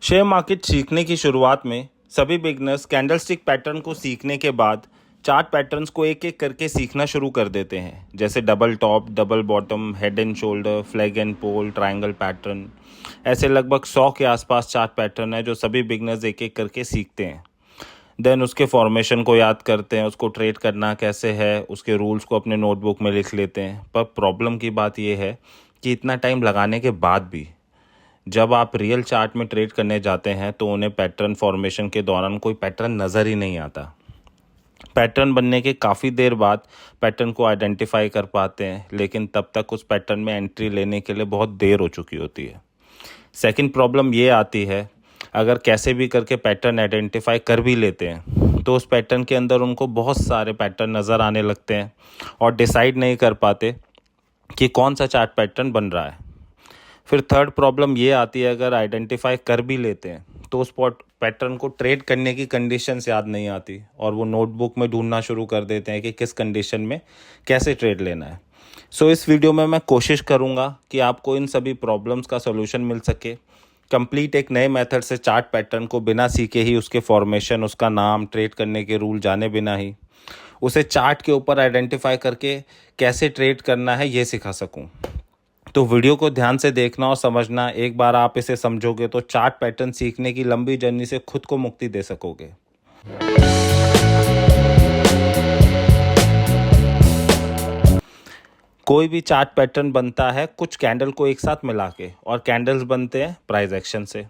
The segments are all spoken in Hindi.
शेयर मार्केट सीखने की शुरुआत में सभी बिगनर्स कैंडलस्टिक पैटर्न को सीखने के बाद चार्ट पैटर्न्स को एक एक करके सीखना शुरू कर देते हैं, जैसे double top, double bottom, head and shoulder, flag and pole, triangle pattern. ऐसे लगभग 100 के आसपास चार्ट पैटर्न है जो सभी बिगनर्स एक एक करके सीखते हैं। देन उसके फॉर्मेशन को याद करते हैं, उसको ट्रेड करना कैसे है, उसके रूल्स को अपने नोटबुक में लिख लेते हैं। पर प्रॉब्लम की बात यह है कि इतना टाइम लगाने के बाद भी जब आप रियल चार्ट में ट्रेड करने जाते हैं तो उन्हें पैटर्न फॉर्मेशन के दौरान कोई पैटर्न नज़र ही नहीं आता। पैटर्न बनने के काफ़ी देर बाद पैटर्न को आइडेंटिफाई कर पाते हैं, लेकिन तब तक उस पैटर्न में एंट्री लेने के लिए बहुत देर हो चुकी होती है। सेकंड प्रॉब्लम ये आती है, अगर कैसे भी करके पैटर्न आइडेंटिफाई कर भी लेते हैं तो उस पैटर्न के अंदर उनको बहुत सारे पैटर्न नज़र आने लगते हैं और डिसाइड नहीं कर पाते कि कौन सा चार्ट पैटर्न बन रहा है। फिर थर्ड प्रॉब्लम ये आती है, अगर आइडेंटिफाई कर भी लेते हैं तो उस पैटर्न को ट्रेड करने की कंडीशंस याद नहीं आती और वो नोटबुक में ढूंढना शुरू कर देते हैं कि किस कंडीशन में कैसे ट्रेड लेना है। सो इस वीडियो में मैं कोशिश करूंगा कि आपको इन सभी प्रॉब्लम्स का सॉल्यूशन मिल सके, कंप्लीट एक नए मेथड से चार्ट पैटर्न को बिना सीखे ही उसके फॉर्मेशन, उसका नाम, ट्रेड करने के रूल जाने बिना ही उसे चार्ट के ऊपर आइडेंटिफाई करके कैसे ट्रेड करना है ये सिखा सकूं। तो वीडियो को ध्यान से देखना और समझना। एक बार आप इसे समझोगे तो चार्ट पैटर्न सीखने की लंबी जर्नी से खुद को मुक्ति दे सकोगे। कोई भी चार्ट पैटर्न बनता है कुछ कैंडल को एक साथ मिला के, और कैंडल्स बनते हैं प्राइस एक्शन से।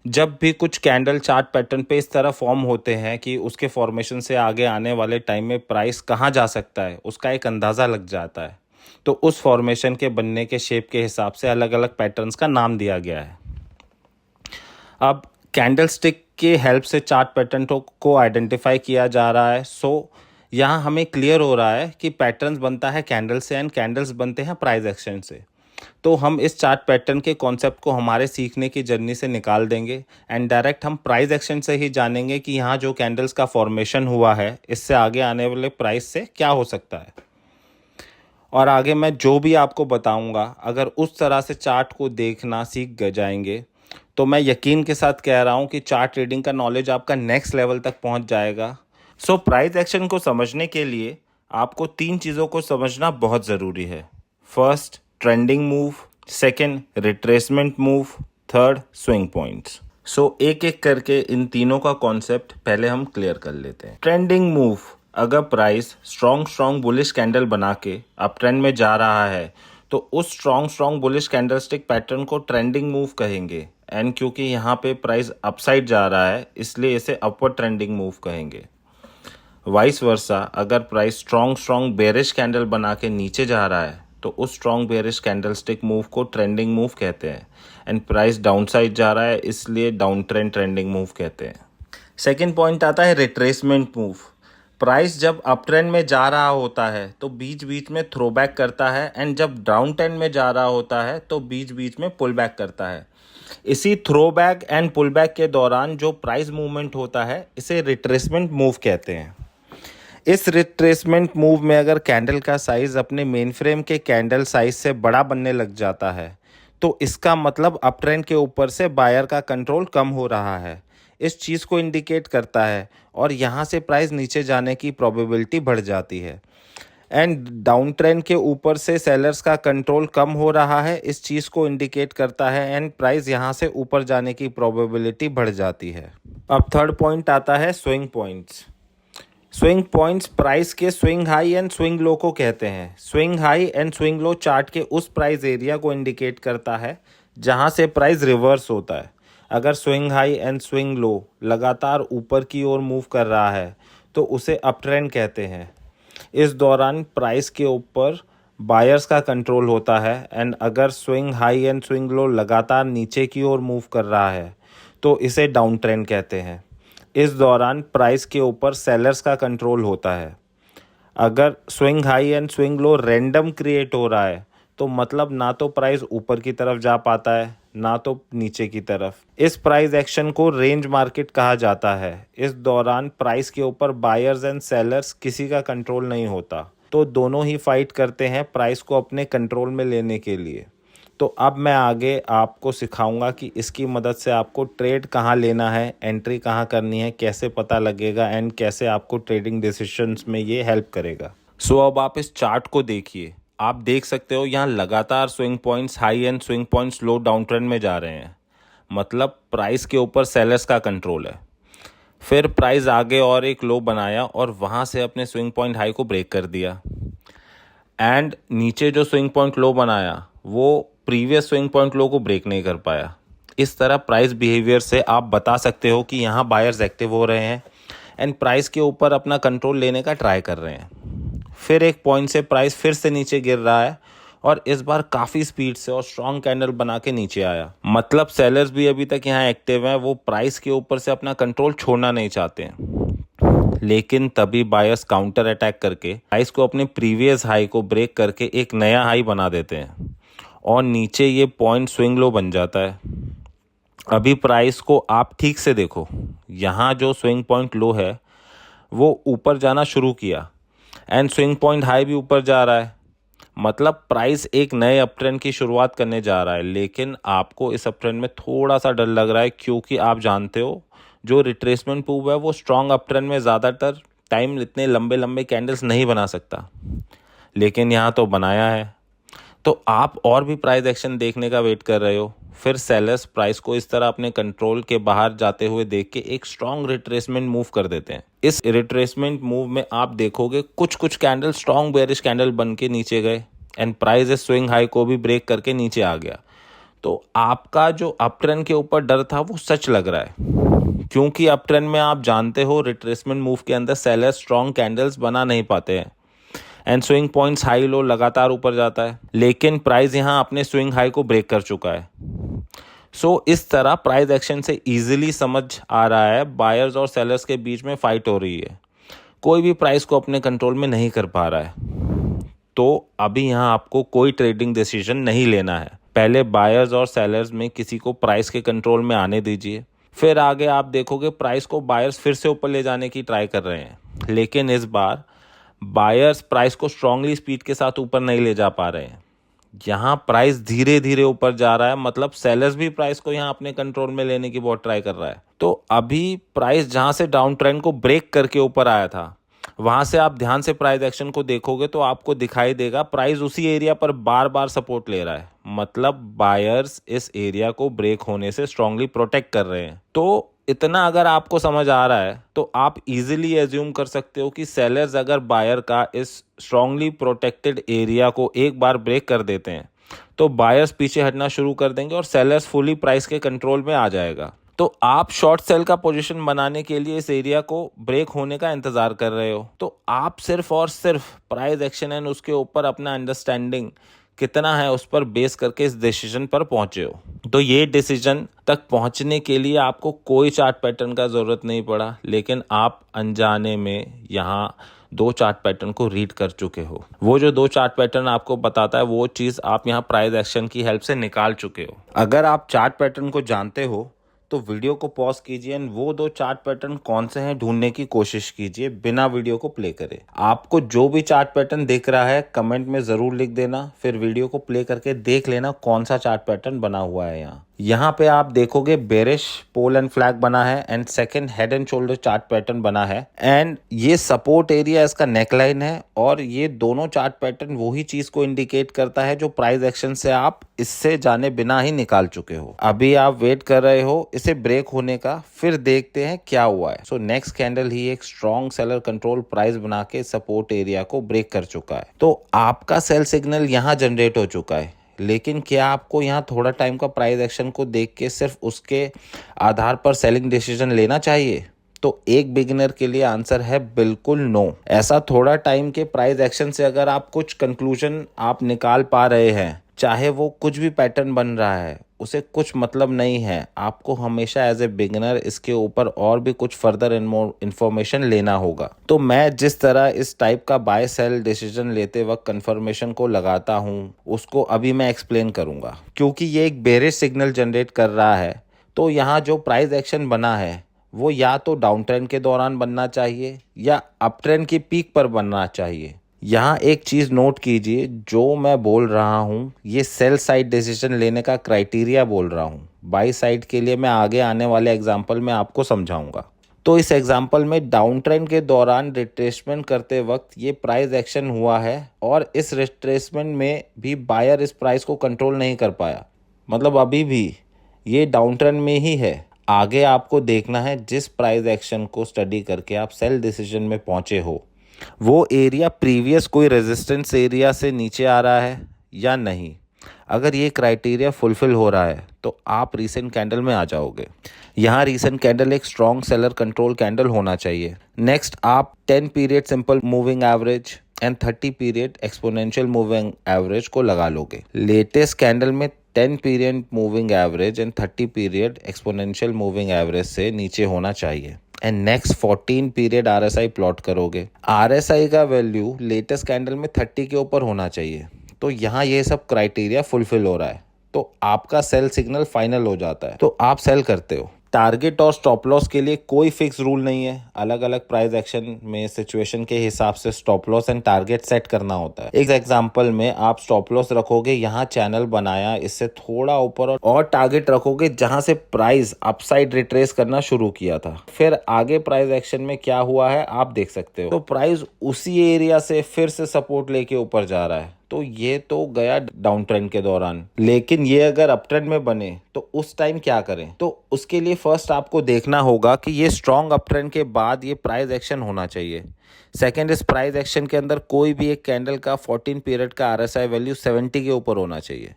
जब भी कुछ कैंडल चार्ट पैटर्न पे इस तरह फॉर्म होते हैं कि उसके फॉर्मेशन से आगे आने वाले टाइम में प्राइस कहाँ जा सकता है उसका एक अंदाज़ा लग जाता है। तो उस फॉर्मेशन के बनने के शेप के हिसाब से अलग अलग पैटर्न्स का नाम दिया गया है। अब कैंडलस्टिक के हेल्प से चार्ट पैटर्न को आइडेंटिफाई किया जा रहा है। यहाँ हमें क्लियर हो रहा है कि पैटर्न्स बनता है कैंडल से एंड कैंडल्स बनते हैं प्राइस एक्शन से। तो हम इस चार्ट पैटर्न के कॉन्सेप्ट को हमारे सीखने की जर्नी से निकाल देंगे एंड डायरेक्ट हम प्राइस एक्शन से ही जानेंगे कि यहाँ जो कैंडल्स का फॉर्मेशन हुआ है इससे आगे आने वाले प्राइस से क्या हो सकता है। और आगे मैं जो भी आपको बताऊंगा, अगर उस तरह से चार्ट को देखना सीख जाएंगे तो मैं यकीन के साथ कह रहा हूं कि चार्ट ट्रेडिंग का नॉलेज आपका नेक्स्ट लेवल तक पहुंच जाएगा। प्राइस एक्शन को समझने के लिए आपको 3 चीज़ों को समझना बहुत ज़रूरी है। First, trending move, second, retracement move, third, swing points. एक एक करके इन तीनों का कॉन्सेप्ट पहले हम क्लियर कर लेते हैं। ट्रेंडिंग मूव, अगर प्राइस स्ट्रॉन्ग बुलिश कैंडल बना के अप ट्रेंड में जा रहा है तो उस स्ट्रॉन्ग बुलिश कैंडलस्टिक पैटर्न को ट्रेंडिंग मूव कहेंगे। एंड क्योंकि यहाँ पे प्राइस अपसाइड जा रहा है इसलिए इसे अपवर्ड ट्रेंडिंग मूव कहेंगे। वाइस वर्सा, अगर प्राइस स्ट्रॉन्ग बेरिश कैंडल बना के नीचे जा रहा है तो उस स्ट्रॉन्ग बेरिश कैंडलस्टिक मूव को ट्रेंडिंग मूव कहते हैं। एंड प्राइस डाउनसाइड जा रहा है इसलिए डाउन ट्रेंड ट्रेंडिंग मूव कहते हैं। सेकेंड पॉइंट आता है रिट्रेसमेंट मूव। प्राइस जब अप ट्रेंड में जा रहा होता है तो बीच बीच में थ्रो बैक करता है एंड जब डाउन ट्रेंड में जा रहा होता है तो बीच बीच में पुल बैक करता है। इसी throw back and pull back के दौरान जो प्राइस मूवमेंट होता है इसे रिट्रेसमेंट मूव कहते हैं। इस रिट्रेसमेंट मूव में अगर कैंडल का साइज अपने मेन फ्रेम के कैंडल साइज से बड़ा बनने लग जाता है तो इसका मतलब अप ट्रेंड के ऊपर से बायर का कंट्रोल कम हो रहा है। इस चीज़ को इंडिकेट करता है और यहाँ से प्राइस नीचे जाने की प्रोबेबिलिटी बढ़ जाती है। एंड डाउन ट्रेंड के ऊपर से सेलर्स का कंट्रोल कम हो रहा है, इस चीज़ को इंडिकेट करता है एंड प्राइस यहाँ से ऊपर जाने की प्रोबेबिलिटी बढ़ जाती है। अब थर्ड पॉइंट आता है swing points. Swing points price के swing high and swing low को कहते हैं। Swing high and swing low chart के उस प्राइस एरिया को इंडिकेट करता है जहाँ से प्राइस रिवर्स होता है। अगर स्विंग हाई एंड स्विंग लो लगातार ऊपर की ओर मूव कर रहा है तो उसे अप ट्रेंड कहते हैं। इस दौरान प्राइस के ऊपर बायर्स का कंट्रोल होता है एंड अगर स्विंग हाई एंड स्विंग लो लगातार नीचे की ओर मूव कर रहा है तो इसे डाउन ट्रेंड कहते हैं। इस दौरान प्राइस के ऊपर सेलर्स का कंट्रोल होता है। अगर swing high and swing low random create हो रहा है तो मतलब ना तो प्राइस ऊपर की तरफ जा पाता है ना तो नीचे की तरफ। इस प्राइस एक्शन को रेंज मार्केट कहा जाता है। इस दौरान प्राइस के ऊपर बायर्स एंड सेलर्स किसी का कंट्रोल नहीं होता, तो दोनों ही फाइट करते हैं प्राइस को अपने कंट्रोल में लेने के लिए। तो अब मैं आगे आपको सिखाऊंगा कि इसकी मदद से आपको ट्रेड कहाँ लेना है, एंट्री कहाँ करनी है, कैसे पता लगेगा एंड कैसे आपको ट्रेडिंग डिसीजंस में ये हेल्प करेगा। सो अब आप इस चार्ट को देखिए। आप देख सकते हो यहाँ लगातार swing points high and swing points low down trend में जा रहे हैं, मतलब प्राइस के ऊपर सेलर्स का कंट्रोल है। फिर प्राइस आगे और एक लो बनाया और वहाँ से अपने स्विंग पॉइंट हाई को ब्रेक कर दिया एंड नीचे जो स्विंग पॉइंट लो बनाया वो प्रीवियस स्विंग पॉइंट लो को ब्रेक नहीं कर पाया। इस तरह प्राइस बिहेवियर से आप बता सकते हो कि यहाँ बायर्स एक्टिव हो रहे हैं एंड प्राइस के ऊपर अपना कंट्रोल लेने का ट्राई कर रहे हैं। फिर एक पॉइंट से प्राइस फिर से नीचे गिर रहा है और इस बार काफ़ी स्पीड से और स्ट्रॉन्ग कैंडल बना के नीचे आया, मतलब सेलर्स भी अभी तक यहाँ एक्टिव हैं, वो प्राइस के ऊपर से अपना कंट्रोल छोड़ना नहीं चाहते हैं। लेकिन तभी बायर्स काउंटर अटैक करके प्राइस को अपने प्रीवियस हाई को ब्रेक करके एक नया हाई बना देते हैं और नीचे ये पॉइंट स्विंग लो बन जाता है। अभी प्राइस को आप ठीक से देखो, यहाँ जो स्विंग पॉइंट लो है वो ऊपर जाना शुरू किया एंड स्विंग पॉइंट हाई भी ऊपर जा रहा है, मतलब प्राइस एक नए अप ट्रेंड की शुरुआत करने जा रहा है। लेकिन आपको इस अप ट्रेंड में थोड़ा सा डर लग रहा है क्योंकि आप जानते हो जो रिट्रेसमेंट मूव है वो स्ट्रॉन्ग अप ट्रेंड में ज़्यादातर टाइम इतने लंबे लंबे कैंडल्स नहीं बना सकता, लेकिन यहाँ तो बनाया है। तो आप और भी प्राइस एक्शन देखने का वेट कर रहे हो। फिर सेलर्स प्राइस को इस तरह अपने कंट्रोल के बाहर जाते हुए देख के एक स्ट्रॉन्ग रिट्रेसमेंट मूव कर देते हैं। इस रिट्रेसमेंट मूव में आप देखोगे कुछ कुछ कैंडल स्ट्रॉन्ग बेयरिश कैंडल बन के नीचे गए एंड प्राइस इस स्विंग हाई को भी ब्रेक करके नीचे आ गया। तो आपका जो अप ट्रेंड के ऊपर डर था वो सच लग रहा है, क्योंकि अप ट्रेंड में आप जानते हो रिट्रेसमेंट मूव के अंदर सेलर्स स्ट्रॉन्ग कैंडल्स बना नहीं पाते हैं and swing points high low लगातार ऊपर जाता है। लेकिन प्राइस यहाँ अपने स्विंग हाई को ब्रेक कर चुका है। सो इस तरह प्राइस एक्शन से इजीली समझ आ रहा है बायर्स और सेलर्स के बीच में फाइट हो रही है, कोई भी प्राइस को अपने कंट्रोल में नहीं कर पा रहा है। तो अभी यहाँ आपको कोई ट्रेडिंग डिसीजन नहीं लेना है, पहले बायर्स और सेलर्स में किसी को प्राइस के कंट्रोल में आने दीजिए। फिर आगे आप देखोगे प्राइस को बायर्स फिर से ऊपर ले जाने की ट्राई कर रहे हैं, लेकिन इस बार बायर्स प्राइस को स्ट्रांगली स्पीड के साथ ऊपर नहीं ले जा पा रहे हैं। यहाँ प्राइस धीरे धीरे ऊपर जा रहा है, मतलब सेलर्स भी प्राइस को यहाँ अपने कंट्रोल में लेने की बहुत ट्राई कर रहा है। तो अभी प्राइस जहाँ से डाउन ट्रेंड को ब्रेक करके ऊपर आया था वहाँ से आप ध्यान से प्राइस एक्शन को देखोगे तो आपको दिखाई देगा प्राइस उसी एरिया पर बार बार सपोर्ट ले रहा है, मतलब बायर्स इस एरिया को ब्रेक होने से स्ट्रांगली प्रोटेक्ट कर रहे हैं। तो इतना अगर आपको समझ आ रहा है तो आप इजीली एज्यूम कर सकते हो कि सेलर्स अगर बायर का इस स्ट्रांगली प्रोटेक्टेड एरिया को एक बार ब्रेक कर देते हैं तो बायर्स पीछे हटना शुरू कर देंगे और सेलर्स फुली प्राइस के कंट्रोल में आ जाएगा। तो आप शॉर्ट सेल का पोजीशन बनाने के लिए इस एरिया को ब्रेक होने का इंतजार कर रहे हो, तो आप सिर्फ और सिर्फ प्राइस एक्शन एंड उसके ऊपर अपना अंडरस्टैंडिंग कितना है उस पर बेस करके इस डिसीजन पर पहुंचे हो। तो ये डिसीजन तक पहुंचने के लिए आपको कोई चार्ट पैटर्न का ज़रूरत नहीं पड़ा, लेकिन आप अनजाने में यहाँ 2 चार्ट पैटर्न को रीड कर चुके हो। वो जो 2 चार्ट पैटर्न आपको बताता है वो चीज़ आप यहाँ प्राइस एक्शन की हेल्प से निकाल चुके हो। अगर आप चार्ट पैटर्न को जानते हो तो वीडियो को पॉज कीजिए एंड वो 2 चार्ट पैटर्न कौन से हैं ढूंढने की कोशिश कीजिए बिना वीडियो को प्ले करे। आपको जो भी चार्ट पैटर्न दिख रहा है कमेंट में ज़रूर लिख देना, फिर वीडियो को प्ले करके देख लेना कौन सा चार्ट पैटर्न बना हुआ है। यहाँ पे आप देखोगे बेरिश पोल एंड फ्लैग बना है and second head and shoulder chart pattern बना है एंड ये सपोर्ट एरिया इसका नेकलाइन है और ये दोनों चार्ट पैटर्न वही चीज को इंडिकेट करता है जो प्राइस एक्शन से आप इससे जाने बिना ही निकाल चुके हो। अभी आप वेट कर रहे हो इसे ब्रेक होने का, फिर देखते हैं क्या हुआ है। सो नेक्स्ट कैंडल ही एक स्ट्रॉन्ग सेलर कंट्रोल प्राइस बना के सपोर्ट एरिया को ब्रेक कर चुका है। तो आपका सेल सिग्नल यहाँ जनरेट हो चुका है, लेकिन क्या आपको यहाँ थोड़ा टाइम का प्राइस एक्शन को देख के सिर्फ उसके आधार पर सेलिंग डिसीजन लेना चाहिए? तो एक बिगिनर के लिए आंसर है बिल्कुल नो। ऐसा थोड़ा टाइम के प्राइस एक्शन से अगर आप कुछ कंक्लूजन आप निकाल पा रहे हैं, चाहे वो कुछ भी पैटर्न बन रहा है, उसे कुछ मतलब नहीं है। आपको हमेशा एज ए बिगिनर इसके ऊपर और भी कुछ फर्दर इन्फॉर्मेशन लेना होगा। तो मैं जिस तरह इस टाइप का बाय सेल डिसीजन लेते वक्त कंफर्मेशन को लगाता हूँ उसको अभी मैं एक्सप्लेन करूँगा। क्योंकि ये एक बेरिश सिग्नल जनरेट कर रहा है, तो यहाँ जो प्राइस एक्शन बना है वो या तो डाउन ट्रेंड के दौरान बनना चाहिए या अप ट्रेंड की पीक पर बनना चाहिए। यहाँ एक चीज़ नोट कीजिए, जो मैं बोल रहा हूँ ये सेल साइड डिसीजन लेने का क्राइटेरिया बोल रहा हूँ। बाई साइड के लिए मैं आगे आने वाले एग्जाम्पल में आपको समझाऊंगा। तो इस एग्जाम्पल में डाउन ट्रेंड के दौरान रिट्रेसमेंट करते वक्त ये प्राइस एक्शन हुआ है और इस रिट्रेसमेंट में भी बायर इस प्राइस को कंट्रोल नहीं कर पाया, मतलब अभी भी ये डाउन ट्रेंड में ही है। आगे आपको देखना है जिस प्राइस एक्शन को स्टडी करके आप सेल डिसीजन में पहुंचे हो वो एरिया प्रीवियस कोई रेजिस्टेंस एरिया से नीचे आ रहा है या नहीं। अगर ये क्राइटेरिया फुलफिल हो रहा है तो आप रीसेंट कैंडल में आ जाओगे। यहाँ रीसेंट कैंडल एक स्ट्रॉन्ग सेलर कंट्रोल कैंडल होना चाहिए। नेक्स्ट आप 10 period simple moving average and 30 period exponential moving average को लगा लोगे। लेटेस्ट कैंडल में 10 period moving average and 30 period exponential moving average से नीचे होना चाहिए and next 14 period RSI plot करोगे। RSI का वैल्यू लेटेस्ट कैंडल में 30 के ऊपर होना चाहिए। तो यहाँ ये सब क्राइटेरिया फुलफिल हो रहा है तो आपका सेल सिग्नल फाइनल हो जाता है, तो आप सेल करते हो। टारगेट और स्टॉप लॉस के लिए कोई फिक्स रूल नहीं है। अलग अलग प्राइस एक्शन में सिचुएशन के हिसाब से stop loss and target set करना होता है। एक एग्जांपल में आप स्टॉप लॉस रखोगे, यहाँ चैनल बनाया, इससे थोड़ा ऊपर, और टारगेट रखोगे जहां से प्राइस अपसाइड रिट्रेस करना शुरू किया था। फिर आगे प्राइस एक्शन में क्या हुआ है आप देख सकते हो। तो प्राइस उसी एरिया से फिर से सपोर्ट लेके ऊपर जा रहा है, तो ये तो गया डाउन ट्रेंड के दौरान। लेकिन ये अगर अप ट्रेंड में बने तो उस टाइम क्या करें? तो उसके लिए फर्स्ट आपको देखना होगा कि ये स्ट्रॉन्ग अप ट्रेंड के बाद ये प्राइस एक्शन होना चाहिए। सेकंड, इस प्राइस एक्शन के अंदर कोई भी एक कैंडल का 14 पीरियड का RSI वैल्यू 70 के ऊपर होना चाहिए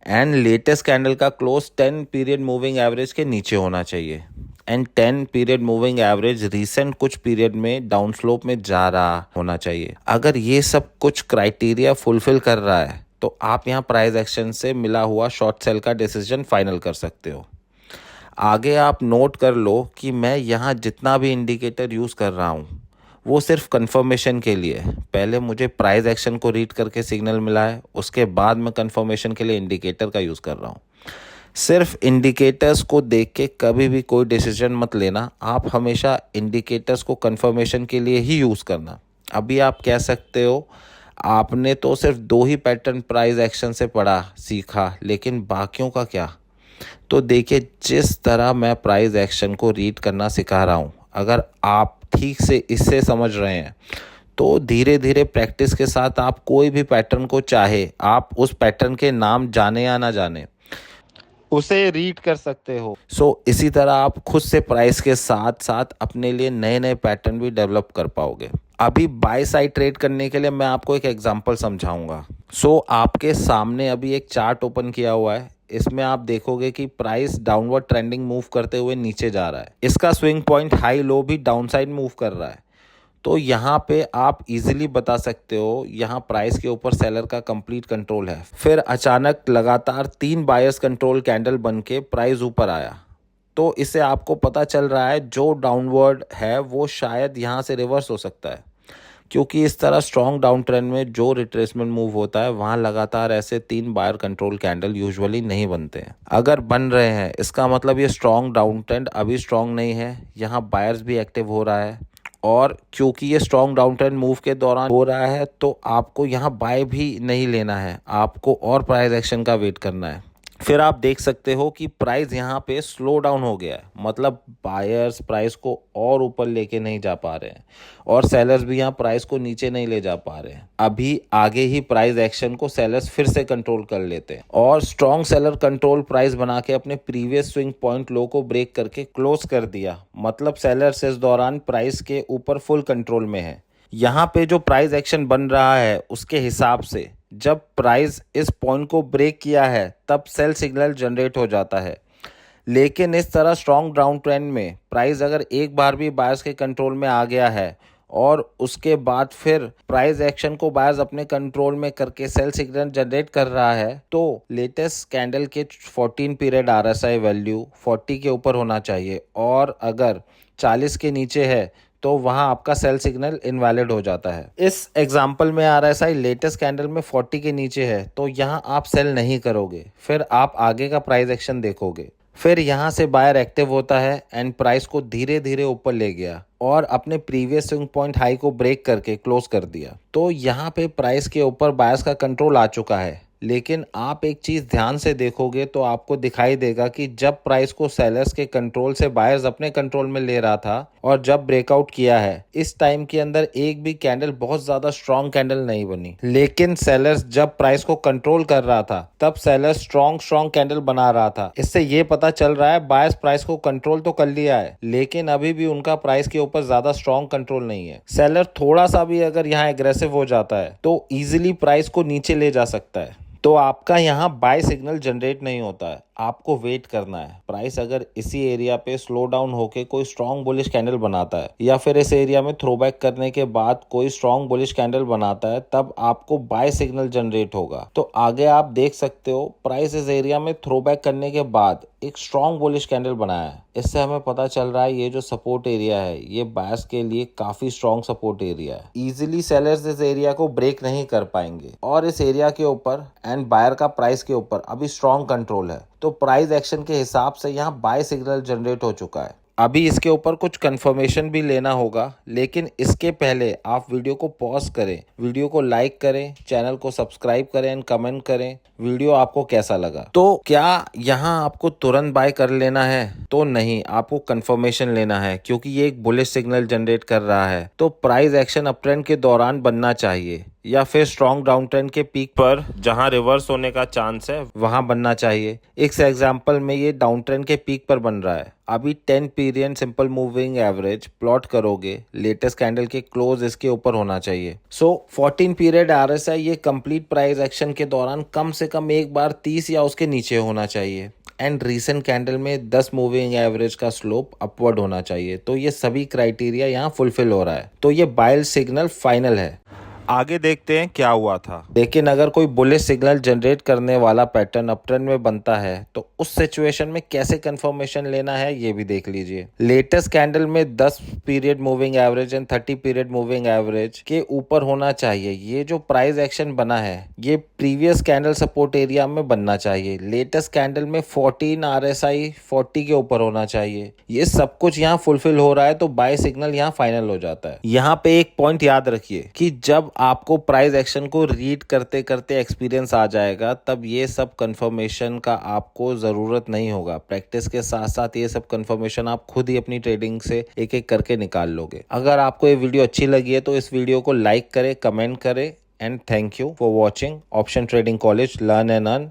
एंड लेटेस्ट कैंडल का क्लोज 10 पीरियड मूविंग एवरेज के नीचे होना चाहिए and 10 period moving average recent कुछ पीरियड में डाउन स्लोप में जा रहा होना चाहिए। अगर ये सब कुछ क्राइटेरिया फुलफिल कर रहा है तो आप यहाँ प्राइस एक्शन से मिला हुआ शॉर्ट सेल का डिसीजन फाइनल कर सकते हो। आगे आप नोट कर लो कि मैं यहाँ जितना भी इंडिकेटर यूज़ कर रहा हूँ वो सिर्फ कंफर्मेशन के लिए है। पहले मुझे प्राइस एक्शन को रीड करके सिग्नल मिला है, उसके बाद मैं कंफर्मेशन के लिए इंडिकेटर का यूज़ कर रहा हूँ। सिर्फ इंडिकेटर्स को देख के कभी भी कोई डिसीजन मत लेना। आप हमेशा इंडिकेटर्स को कंफर्मेशन के लिए ही यूज़ करना। अभी आप कह सकते हो आपने तो सिर्फ 2 ही पैटर्न प्राइस एक्शन से पढ़ा सीखा, लेकिन बाकियों का क्या? तो देखिए, जिस तरह मैं प्राइस एक्शन को रीड करना सिखा रहा हूँ, अगर आप ठीक से इससे समझ रहे हैं तो धीरे धीरे प्रैक्टिस के साथ आप कोई भी पैटर्न को, चाहे आप उस पैटर्न के नाम जाने या ना जाने, उसे रीड कर सकते हो। इसी तरह आप खुद से प्राइस के साथ साथ अपने लिए नए नए पैटर्न भी डेवलप कर पाओगे। अभी बाय साइड ट्रेड करने के लिए मैं आपको एक एग्जांपल समझाऊंगा। आपके सामने अभी एक चार्ट ओपन किया हुआ है। इसमें आप देखोगे कि प्राइस डाउनवर्ड ट्रेंडिंग मूव करते हुए नीचे जा रहा है। इसका स्विंग पॉइंट हाई लो भी डाउन साइड मूव कर रहा है। तो यहाँ पे आप इजीली बता सकते हो यहाँ प्राइस के ऊपर सेलर का कंप्लीट कंट्रोल है। फिर अचानक लगातार 3 बायर्स कंट्रोल कैंडल बन के प्राइस ऊपर आया, तो इससे आपको पता चल रहा है जो डाउनवर्ड है वो शायद यहाँ से रिवर्स हो सकता है, क्योंकि इस तरह स्ट्रॉन्ग डाउन ट्रेंड में जो रिट्रेसमेंट मूव होता है वहाँ लगातार ऐसे 3 बायर कंट्रोल कैंडल यूजुअली नहीं बनते हैं। अगर बन रहे हैं इसका मतलब ये स्ट्रॉन्ग डाउन ट्रेंड अभी स्ट्रॉन्ग नहीं है, यहाँ बायर्स भी एक्टिव हो रहा है, और क्योंकि ये स्ट्रॉन्ग डाउन ट्रेंड मूव के दौरान हो रहा है तो आपको यहाँ बाय भी नहीं लेना है, आपको और प्राइस एक्शन का वेट करना है। फिर आप देख सकते हो कि प्राइस यहाँ पे स्लो डाउन हो गया है, मतलब बायर्स प्राइस को और ऊपर लेके नहीं जा पा रहे हैं और सेलर्स भी यहाँ प्राइस को नीचे नहीं ले जा पा रहे हैं। अभी आगे ही प्राइस एक्शन को सेलर्स फिर से कंट्रोल कर लेते हैं और स्ट्रॉन्ग सेलर कंट्रोल प्राइस बना के अपने प्रीवियस स्विंग पॉइंट लो को ब्रेक करके क्लोज कर दिया, मतलब सेलर्स इस दौरान प्राइस के ऊपर फुल कंट्रोल में है। यहाँ पे जो प्राइस एक्शन बन रहा है उसके हिसाब से जब प्राइस इस पॉइंट को ब्रेक किया है तब सेल सिग्नल जनरेट हो जाता है। लेकिन इस तरह स्ट्रॉन्ग डाउन ट्रेंड में प्राइस अगर एक बार भी बायर्स के कंट्रोल में आ गया है और उसके बाद फिर प्राइस एक्शन को बायर्स अपने कंट्रोल में करके सेल सिग्नल जनरेट कर रहा है, तो लेटेस्ट कैंडल के 14 पीरियड RSI वैल्यू 40 के ऊपर होना चाहिए, और अगर 40 के नीचे है तो वहाँ आपका सेल सिग्नल इनवैलिड हो जाता है। इस एग्जाम्पल में RSI लेटेस्ट कैंडल में 40 के नीचे है तो यहाँ आप सेल नहीं करोगे। फिर आप आगे का प्राइस एक्शन देखोगे। फिर यहाँ से बायर एक्टिव होता है एंड प्राइस को धीरे धीरे ऊपर ले गया और अपने प्रीवियस स्विंग पॉइंट हाई को ब्रेक करके क्लोज कर दिया। तो यहाँ पे प्राइस के ऊपर बायर्स का कंट्रोल आ चुका है। लेकिन आप एक चीज़ ध्यान से देखोगे तो आपको दिखाई देगा कि जब प्राइस को सेलर्स के कंट्रोल से बायर्स अपने कंट्रोल में ले रहा था और जब ब्रेकआउट किया है, इस टाइम के अंदर एक भी कैंडल बहुत ज़्यादा स्ट्रॉन्ग कैंडल नहीं बनी। लेकिन सेलर्स जब प्राइस को कंट्रोल कर रहा था तब सेलर्स स्ट्रॉन्ग कैंडल बना रहा था। इससे ये पता चल रहा है बायर्स प्राइस को कंट्रोल तो कर लिया है, लेकिन अभी भी उनका प्राइस के ऊपर ज़्यादा स्ट्रॉन्ग कंट्रोल नहीं है। सेलर थोड़ा सा भी अगर यहाँ एग्रेसिव हो जाता है तो ईजिली प्राइस को नीचे ले जा सकता है। तो आपका यहाँ बाय सिग्नल जनरेट नहीं होता है, आपको वेट करना है। प्राइस अगर इसी एरिया पे स्लो डाउन होके कोई स्ट्रॉन्ग बुलिश कैंडल बनाता है या फिर इस एरिया में थ्रोबैक करने के बाद कोई स्ट्रॉन्ग बुलिश कैंडल बनाता है, तब आपको बाय सिग्नल जनरेट होगा। तो आगे आप देख सकते हो प्राइस इस एरिया में थ्रोबैक करने के बाद एक स्ट्रॉन्ग बुलिश कैंडल बनाया है। इससे हमें पता चल रहा है ये जो सपोर्ट एरिया है ये बायर्स के लिए काफी स्ट्रॉन्ग सपोर्ट एरिया है। इजीली सेलर्स इस एरिया को ब्रेक नहीं कर पाएंगे और इस एरिया के ऊपर एंड बायर का प्राइस के ऊपर अभी स्ट्रॉन्ग कंट्रोल है। तो प्राइस एक्शन के हिसाब से यहाँ बाय सिग्नल जनरेट हो चुका है। अभी इसके ऊपर कुछ कंफर्मेशन भी लेना होगा, लेकिन इसके पहले आप वीडियो को पॉज करें, वीडियो को लाइक करें, चैनल को सब्सक्राइब करें एंड कमेंट करें वीडियो आपको कैसा लगा। तो क्या यहाँ आपको तुरंत बाय कर लेना है? तो नहीं, आपको कंफर्मेशन लेना है क्योंकि ये एक बुलिश सिग्नल जनरेट कर रहा है। तो प्राइस एक्शन अप ट्रेंड के दौरान बनना चाहिए या फिर स्ट्रॉन्ग डाउन ट्रेंड के पीक पर जहां रिवर्स होने का चांस है वहां बनना चाहिए। इस एग्जांपल में ये डाउन ट्रेंड के पीक पर बन रहा है। अभी 10 period simple moving average plot करोगे, लेटेस्ट कैंडल के क्लोज इसके ऊपर होना चाहिए। 14 पीरियड RSI ये कंप्लीट प्राइस एक्शन के दौरान कम से कम एक बार 30 या उसके नीचे होना चाहिए एंड रीसेंट कैंडल में 10 मूविंग एवरेज का स्लोप अपवर्ड होना चाहिए। तो ये सभी क्राइटेरिया यहाँ फुलफिल हो रहा है, तो ये बाय सिग्नल फाइनल है। आगे देखते हैं क्या हुआ था। लेकिन अगर कोई बुलिश सिग्नल जनरेट करने वाला पैटर्न अप ट्रेंड में बनता है तो उस सिचुएशन में कैसे कंफर्मेशन लेना है ये भी देख लीजिए। लेटेस्ट कैंडल में 10 period moving average and 30 period moving average के ऊपर होना चाहिए। ये जो प्राइस एक्शन बना है ये प्रीवियस कैंडल सपोर्ट एरिया में बनना चाहिए। लेटेस्ट कैंडल में 14 RSI 40 के ऊपर होना चाहिए। ये सब कुछ यहाँ फुलफिल हो रहा है तो बाय सिग्नल यहाँ फाइनल हो जाता है। यहाँ पे एक पॉइंट याद रखिए कि जब आपको प्राइस एक्शन को रीड करते करते एक्सपीरियंस आ जाएगा तब ये सब कंफर्मेशन का आपको ज़रूरत नहीं होगा। प्रैक्टिस के साथ साथ ये सब कंफर्मेशन आप खुद ही अपनी ट्रेडिंग से एक एक करके निकाल लोगे। अगर आपको ये वीडियो अच्छी लगी है तो इस वीडियो को लाइक करें, कमेंट करें and thank you for watching option trading college learn and earn.